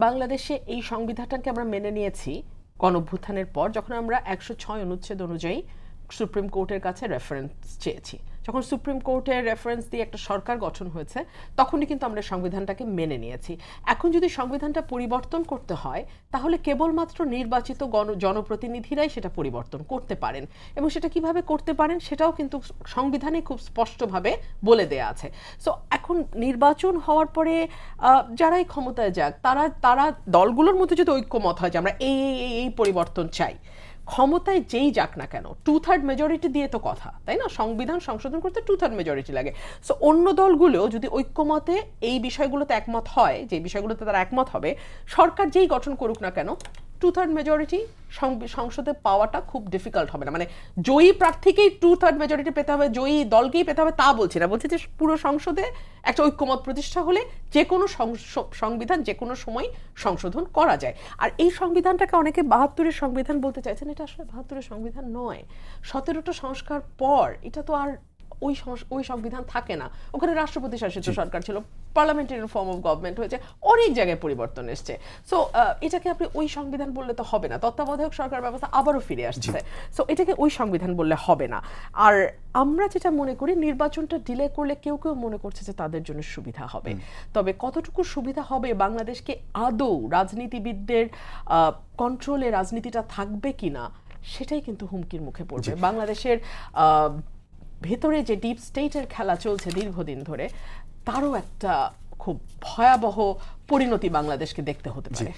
বাংলাদেশে এই সংবিধানটাকে আমরা মেনে নিয়েছি গণঅভ্যুত্থানের পর, যখন আমরা 106 অনুচ্ছেদ অনুযায়ী সুপ্রিম কোর্টের কাছে রেফারেন্স চেয়েছি। যখন সুপ্রিম কোর্টের রেফারেন্স দিয়ে একটা সরকার গঠন হয়েছে, তখনই কিন্তু আমরা সংবিধানটাকে মেনে নিয়েছি। এখন যদি সংবিধানটা পরিবর্তন করতে হয়, তাহলে কেবলমাত্র নির্বাচিত জনপ্রতিনিধিরাই সেটা পরিবর্তন করতে পারেন, এবং সেটা কিভাবে করতে পারেন সেটাও কিন্তু সংবিধানে খুব স্পষ্টভাবে বলে দেয়া আছে। সো এখন নির্বাচন হওয়ার পরে যারাই ক্ষমতায় যাক, তারা দলগুলোর মধ্যে যদি ঐক্যমত হয় যে আমরা এই পরিবর্তন চাই, ক্ষমতায় যেই যাক না কেন 2/3 মেজরিটি দিয়ে তো কথা, তাই না? সংবিধান সংশোধন করতে 2/3 মেজরিটি লাগে। সো অন্য দলগুলো যদি ঐক্যমতে এই বিষয়গুলোতে একমত হয়, যে বিষয়গুলোতে তারা একমত হবে, সরকার যেই গঠন করুক না কেন 2/3 মেজরিটি সংসদে পাওয়াটা খুব ডিফিকাল্ট হবে না। মানে জয়ী প্রার্থীকেই 2/3 মেজরিটি পেতে হবে, জয়ী দলকেই পেতে হবে তা বলছি না, বলছি যে পুরো সংসদে একটা ঐক্যমত প্রতিষ্ঠা হলে যে কোনো সংবিধান যে কোনো সময় সংশোধন করা যায়। আর এই সংবিধানটাকে অনেকে 72-এর সংবিধান বলতে চাইছেন, এটা আসলে 72-এর সংবিধান নয়। 17টা সংস্কার পর এটা তো আর ওই সংবিধান থাকে না। ওখানে রাষ্ট্রপতি শাসিত সরকার ছিল, পার্লামেন্টারি ফর্ম অফ গভর্নমেন্ট হয়েছে, অনেক জায়গায় পরিবর্তন এসছে। সো এটাকে আপনি ওই সংবিধান বললে তো হবে না, তত্ত্বাবধায়ক সরকার ব্যবস্থা আবারও ফিরে আসছে। সো এটাকে ওই সংবিধান বললে হবে না। আর আমরা যেটা মনে করি, নির্বাচনটা ডিলে করলে কেউ কেউ মনে করছে যে তাদের জন্য সুবিধা হবে, তবে কতটুকু সুবিধা হবে, বাংলাদেশকে আদৌ রাজনীতিবিদদের কন্ট্রোলে রাজনীতিটা থাকবে কিনা, সেটাই কিন্তু হুমকির মুখে পড়বে। বাংলাদেশের ভেতরে যে ডিপ স্টেটের খেলা চলছে দীর্ঘদিন ধরে, তারও একটা খুব ভয়াবহ পরিণতি বাংলাদেশকে দেখতে হতে পারে।